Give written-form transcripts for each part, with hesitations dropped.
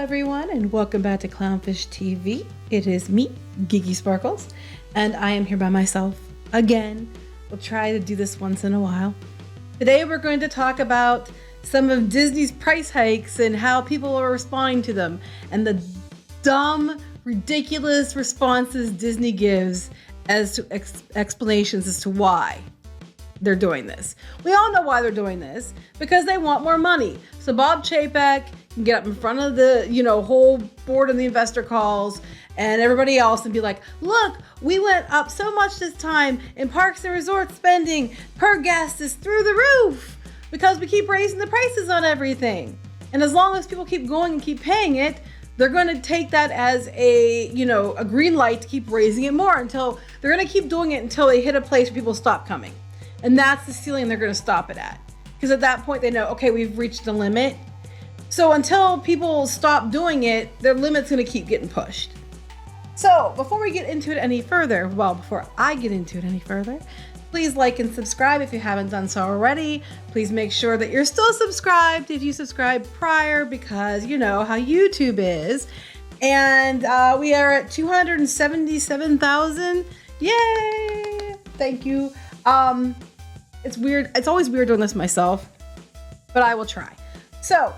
everyone, and welcome back to Clownfish TV. It is me, Geeky Sparkles, and I am here by myself again. We'll try to do this once in a while. Today we're going to talk about some of Disney's price hikes and how people are responding to them, and the dumb, ridiculous responses Disney gives as to explanations as to why they're doing this. We all know why they're doing this, because they want more money. So Bob Chapek can get up in front of the, whole board of the investor calls and everybody else and be like, look, we went up so much this time in parks and resort spending per guest is through the roof because we keep raising the prices on everything. And as long as people keep going and keep paying it, they're going to take that as a green light to keep raising it more until they're going to keep doing it until they hit a place where people stop coming. And that's the ceiling they're going to stop it at. Because at that point they know, okay, we've reached the limit. So until people stop doing it, their limit's going to keep getting pushed. So before I get into it any further, please like and subscribe if you haven't done so already. Please make sure that you're still subscribed if you subscribed prior, because you know how YouTube is. And we are at 277,000. Yay! Thank you. It's weird. It's always weird doing this myself, but I will try. So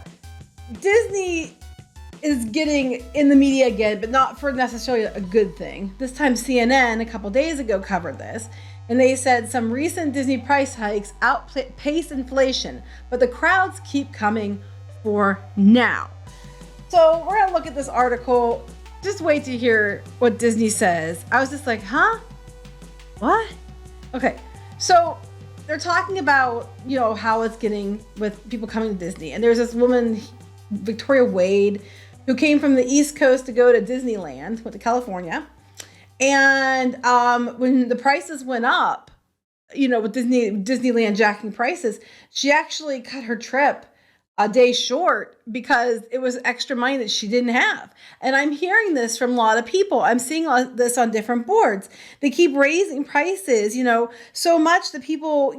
Disney is getting in the media again, but not for necessarily a good thing. This time CNN a couple days ago covered this, and they said some recent Disney price hikes outpace inflation, but the crowds keep coming for now. So we're gonna look at this article. Just wait to hear what Disney says. I was just like, huh? What? Okay, so they're talking about, how it's getting with people coming to Disney. And there's this woman, Victoria Wade, who came from the East Coast to go to Disneyland, went to California. And when the prices went up, with Disneyland jacking prices, she actually cut her trip a day short because it was extra money that she didn't have. And I'm hearing this from a lot of people. I'm seeing this on different boards. They keep raising prices, so much that people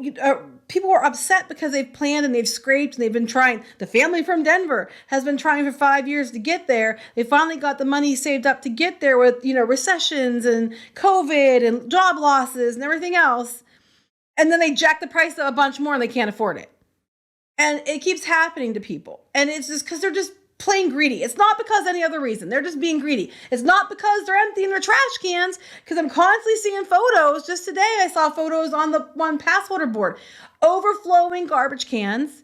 are upset because they've planned and they've scraped and they've been trying. The family from Denver has been trying for 5 years to get there. They finally got the money saved up to get there with, recessions and COVID and job losses and everything else. And then they jack the price up a bunch more and they can't afford it. And it keeps happening to people. And it's just because they're just plain greedy. It's not because any other reason. They're just being greedy. It's not because they're emptying their trash cans, because I'm constantly seeing photos. Just today I saw photos on the one pass holder board. Overflowing garbage cans.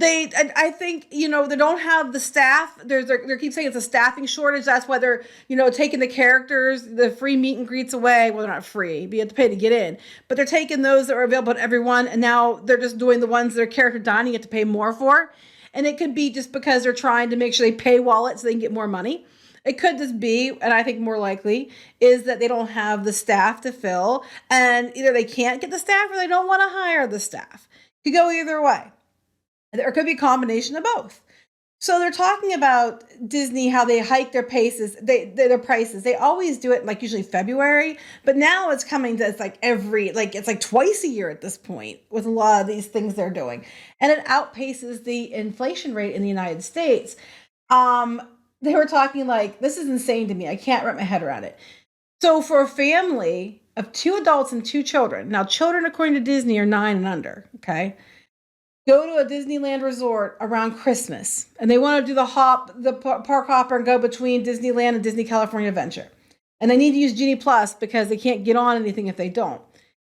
I think, they don't have the staff. They keep saying it's a staffing shortage. That's why they're, taking the characters, the free meet and greets away. Well, they're not free, but you have to pay to get in. But they're taking those that are available to everyone, and now they're just doing the ones that are character dining you have to pay more for. And it could be just because they're trying to make sure they pay wallet so they can get more money. It could just be, and I think more likely, is that they don't have the staff to fill, and either they can't get the staff or they don't want to hire the staff. It could go either way. There could be a combination of both. So they're talking about Disney, how they hike their prices. Their prices. They always do it usually February, but now it's coming to, it's twice a year at this point with a lot of these things they're doing. And it outpaces the inflation rate in the United States. They were talking this is insane to me. I can't wrap my head around it. So for a family of 2 adults and 2 children, now children according to Disney are 9 and under, okay? Go to a Disneyland resort around Christmas, and they want to do the park hopper and go between Disneyland and Disney California Adventure. And they need to use Genie Plus because they can't get on anything if they don't.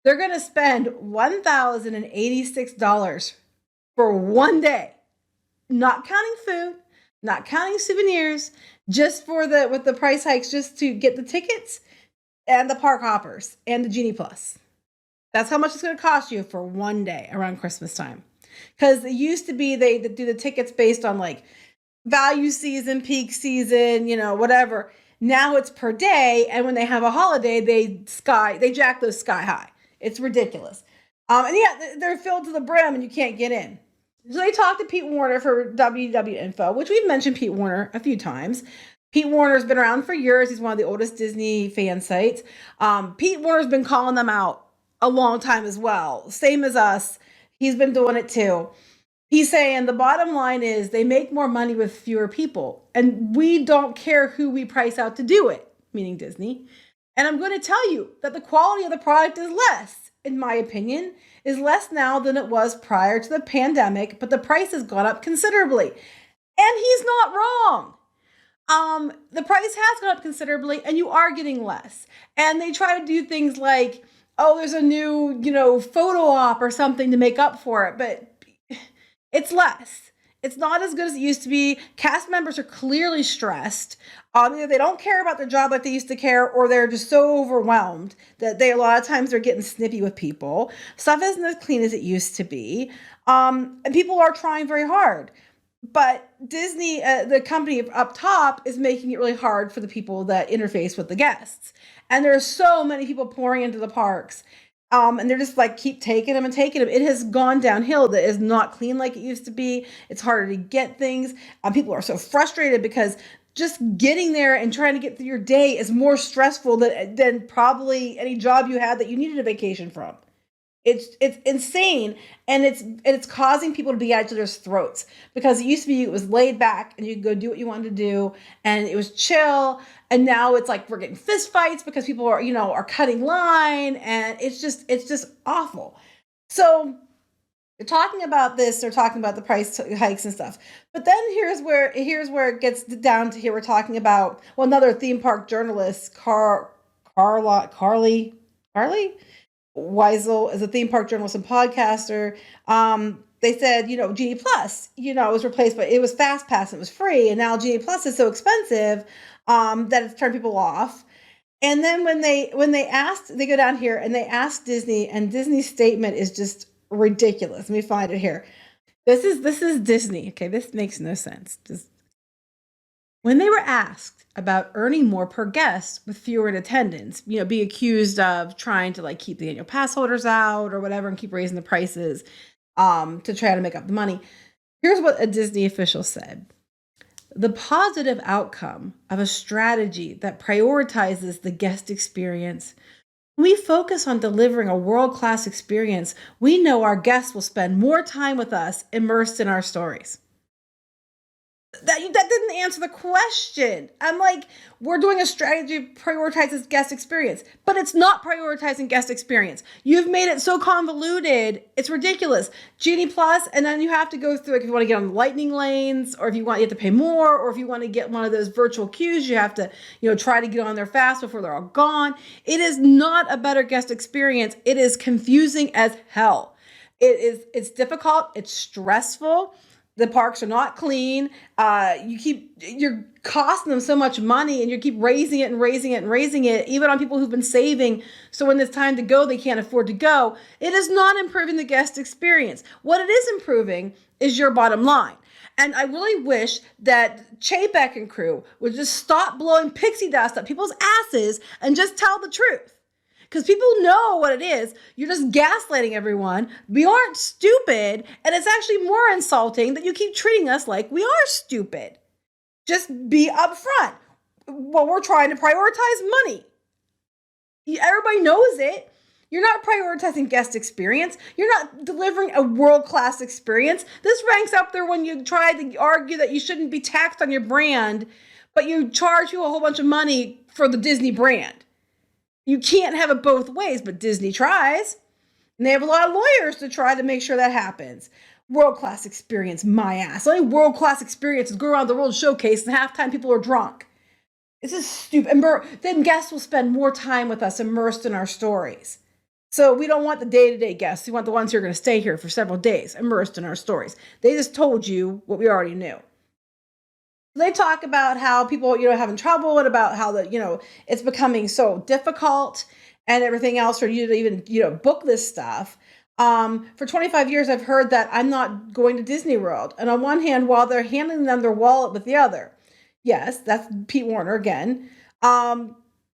They're going to spend $1,086 for one day, not counting food, not counting souvenirs, just with the price hikes, just to get the tickets and the park hoppers and the Genie Plus. That's how much it's going to cost you for one day around Christmas time. Because it used to be they do the tickets based on value season, peak season, whatever. Now it's per day, and when they have a holiday, they jack those sky high. It's ridiculous. And yeah, they're filled to the brim, and you can't get in. So they talked to Pete Warner for WW Info, which we've mentioned Pete Warner a few times. Pete Warner's been around for years. He's one of the oldest Disney fan sites. Pete Warner's been calling them out a long time as well. Same as us. He's been doing it too. He's saying the bottom line is they make more money with fewer people, and we don't care who we price out to do it, meaning Disney. And I'm going to tell you that the quality of the product is less, in my opinion, is less now than it was prior to the pandemic, but the price has gone up considerably. And he's not wrong. The price has gone up considerably, and you are getting less. And they try to do things like, oh, there's a new, photo op or something to make up for it, but it's less. It's not as good as it used to be. Cast members are clearly stressed. Either they don't care about their job like they used to care, or they're just so overwhelmed that a lot of times they're getting snippy with people. Stuff isn't as clean as it used to be. And people are trying very hard. But Disney, the company up top, is making it really hard for the people that interface with the guests. And there are so many people pouring into the parks. And they're just like, keep taking them and taking them. It has gone downhill. That is not clean like it used to be. It's harder to get things. People are so frustrated because just getting there and trying to get through your day is more stressful than probably any job you had that you needed a vacation from. It's insane, and it's causing people to be at each other's throats, because it used to be it was laid back and you could go do what you wanted to do and it was chill, and now it's like we're getting fist fights because people are cutting line, and it's just awful. So they're talking about this, they're talking about the price hikes and stuff. But then here's where it gets down to here. We're talking about another theme park journalist, Carly Weisel is a theme park journalist and podcaster. They said, Genie Plus, was replaced, but it was Fast Pass and it was free. And now Genie Plus is so expensive that it's turned people off. And then when they go down here and they ask Disney, and Disney's statement is just ridiculous. Let me find it here. This is Disney. Okay, this makes no sense. When they were asked about earning more per guest with fewer in attendance, be accused of trying to keep the annual pass holders out or whatever and keep raising the prices to try to make up the money. Here's what a Disney official said. The positive outcome of a strategy that prioritizes the guest experience. When we focus on delivering a world-class experience, we know our guests will spend more time with us immersed in our stories. That didn't answer the question. I'm like, we're doing a strategy that prioritizes guest experience, but it's not prioritizing guest experience. You've made it so convoluted. It's ridiculous. Genie Plus, and then you have to go through, if you want to get on the lightning lanes, or if you have to pay more, or if you want to get one of those virtual queues, you have to, try to get on there fast before they're all gone. It is not a better guest experience. It is confusing as hell. It's difficult. It's stressful. The parks are not clean. You're costing them so much money, and you keep raising it and raising it and raising it, even on people who've been saving. So when it's time to go, they can't afford to go. It is not improving the guest experience. What it is improving is your bottom line. And I really wish that Chapek and crew would just stop blowing pixie dust up people's asses and just tell the truth. Because people know what it is. You're just gaslighting everyone. We aren't stupid. And it's actually more insulting that you keep treating us like we are stupid. Just be upfront. Well, we're trying to prioritize money. Everybody knows it. You're not prioritizing guest experience. You're not delivering a world-class experience. This ranks up there when you try to argue that you shouldn't be taxed on your brand, but you charge you a whole bunch of money for the Disney brand. You can't have it both ways, but Disney tries. And they have a lot of lawyers to try to make sure that happens. World-class experience, my ass. The only world-class experience is go around the World Showcase and half time people are drunk. It's just stupid. And then guests will spend more time with us immersed in our stories. So we don't want the day-to-day guests. We want the ones who are going to stay here for several days immersed in our stories. They just told you what we already knew. They talk about how people, having trouble, and about how it's becoming so difficult and everything else for you to even, book this stuff. For 25 years, I've heard that I'm not going to Disney World. And on one hand, while they're handing them their wallet with the other. Yes, that's Pete Warner again.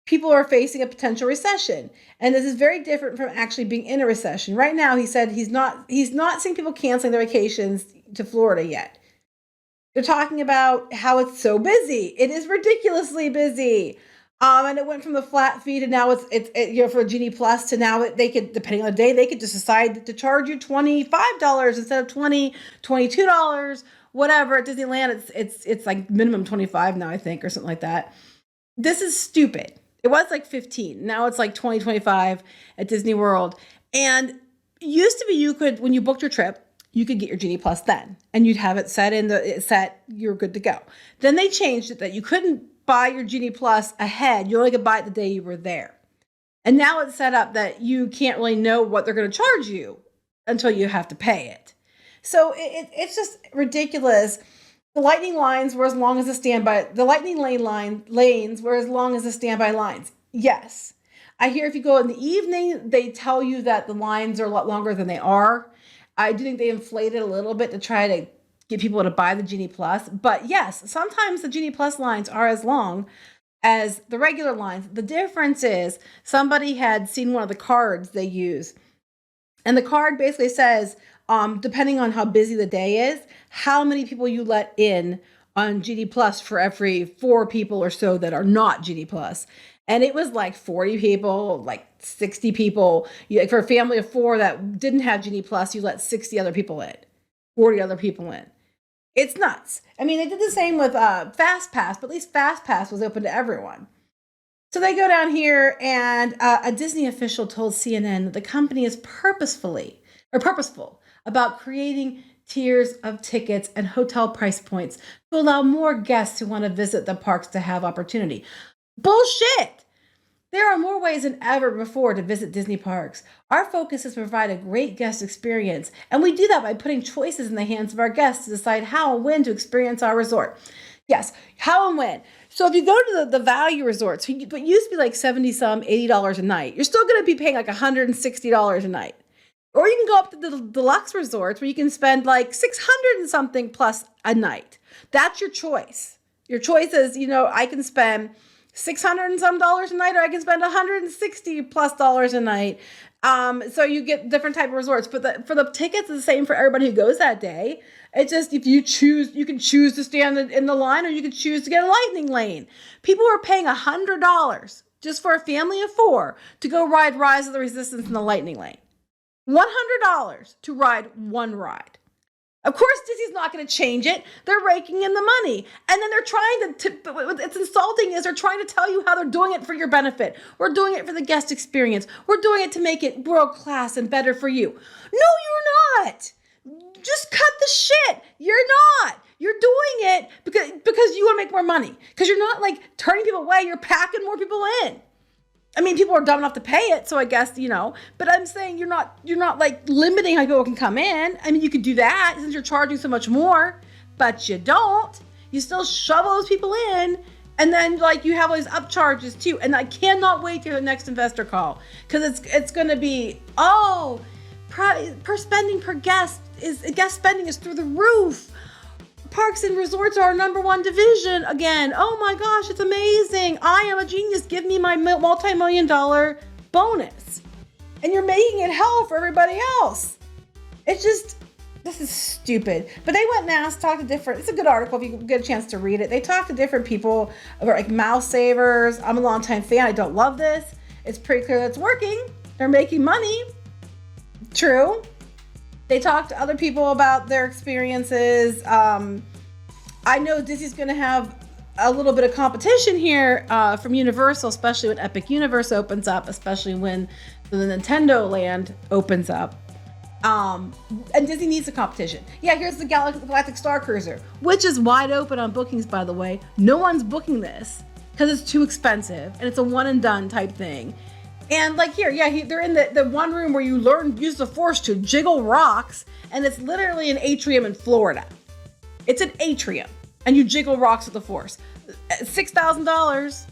People are facing a potential recession. And this is very different from actually being in a recession. Right now, he said he's not seeing people canceling their vacations to Florida yet. They're talking about how it's so busy. It is ridiculously busy. And it went from the flat fee to now it's for Genie Plus to now they could, depending on the day, they could just decide to charge you $25 instead of $22, whatever. At Disneyland, it's like minimum 25 now, I think, or something like that. This is stupid. It was like 15. Now it's like 25 at Disney World. And it used to be you could, when you booked your trip, you could get your Genie Plus then, and you'd have it set, you're good to go. Then they changed it that you couldn't buy your Genie Plus ahead. You only could buy it the day you were there. And now it's set up that you can't really know what they're going to charge you until you have to pay it. So it's just ridiculous. The lightning lines were as long as the lightning lanes were as long as the standby lines. Yes. I hear if you go in the evening, they tell you that the lines are a lot longer than they are. I do think they inflated a little bit to try to get people to buy the Genie Plus. But yes, sometimes the Genie Plus lines are as long as the regular lines. The difference is somebody had seen one of the cards they use. And the card basically says, depending on how busy the day is, how many people you let in on Genie Plus for every 4 people or so that are not Genie Plus. And it was like 40 people, like 60 people. For a family of 4 that didn't have Genie Plus, you let 60 other people in, 40 other people in. It's nuts. I mean, they did the same with Fast Pass, but at least Fast Pass was open to everyone. So they go down here, and a Disney official told CNN that the company is purposeful about creating tiers of tickets and hotel price points to allow more guests who want to visit the parks to have opportunity. Bullshit! There are more ways than ever before to visit Disney parks. Our focus is to provide a great guest experience, and we do that by putting choices in the hands of our guests to decide how and when to experience our resort. Yes, how and when. So if you go to the value resorts, what used to be like $70-some, $80 a night, you're still going to be paying like $160 a night. Or you can go up to the deluxe resorts where you can spend like $600 and something plus a night. That's your choice. Your choice is, I can spend $600 and some dollars a night, or I can spend $160 plus a night. So you get different type of resorts, but for the tickets, it's the same for everybody who goes that day. It's just, if you choose, you can choose to stand in the line, or you can choose to get a lightning lane. People are paying $100 just for a family of 4 to go ride Rise of the Resistance in the lightning lane. $100 to ride one ride. Of course, Disney's not going to change it. They're raking in the money. And then they're trying it's insulting is they're trying to tell you how they're doing it for your benefit. We're doing it for the guest experience. We're doing it to make it world class and better for you. No, you're not. Just cut the shit. You're not. You're doing it because you want to make more money. Because you're not like turning people away. You're packing more people in. I mean, people are dumb enough to pay it, so I guess, but I'm saying you're not like limiting how people can come in. I mean, you could do that since you're charging so much more, but you don't. You still shovel those people in, and then like you have all these upcharges too. And I cannot wait to the next investor call, because it's going to be, per spending per guest spending is through the roof. Parks and resorts are our number 1 division again. Oh my gosh, it's amazing. I am a genius. Give me my multi-million-dollar bonus. And you're making it hell for everybody else. It's just, this is stupid. But they went and asked, talked to it's a good article if you get a chance to read it. They talked to different people about like Mouse Savers. I'm a longtime fan. I don't love this. It's pretty clear that it's working. They're making money. True. They talked to other people about their experiences. I know Disney's going to have a little bit of competition here from Universal, especially when Epic Universe opens up, especially when the Nintendo Land opens up. And Disney needs a competition. Yeah, here's the Galactic Star Cruiser, which is wide open on bookings, by the way. No one's booking this because it's too expensive, and it's a one and done type thing. And like here, they're in the one room where you use the Force to jiggle rocks, and it's literally an atrium in Florida. It's an atrium, and you jiggle rocks with the Force. $6,000.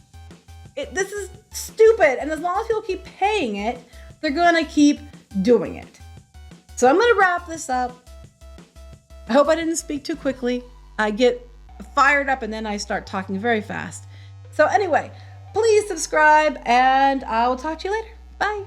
This is stupid, and as long as people keep paying it, they're gonna keep doing it. So I'm gonna wrap this up. I hope I didn't speak too quickly. I get fired up, and then I start talking very fast. So anyway, please subscribe, and I will talk to you later. Bye.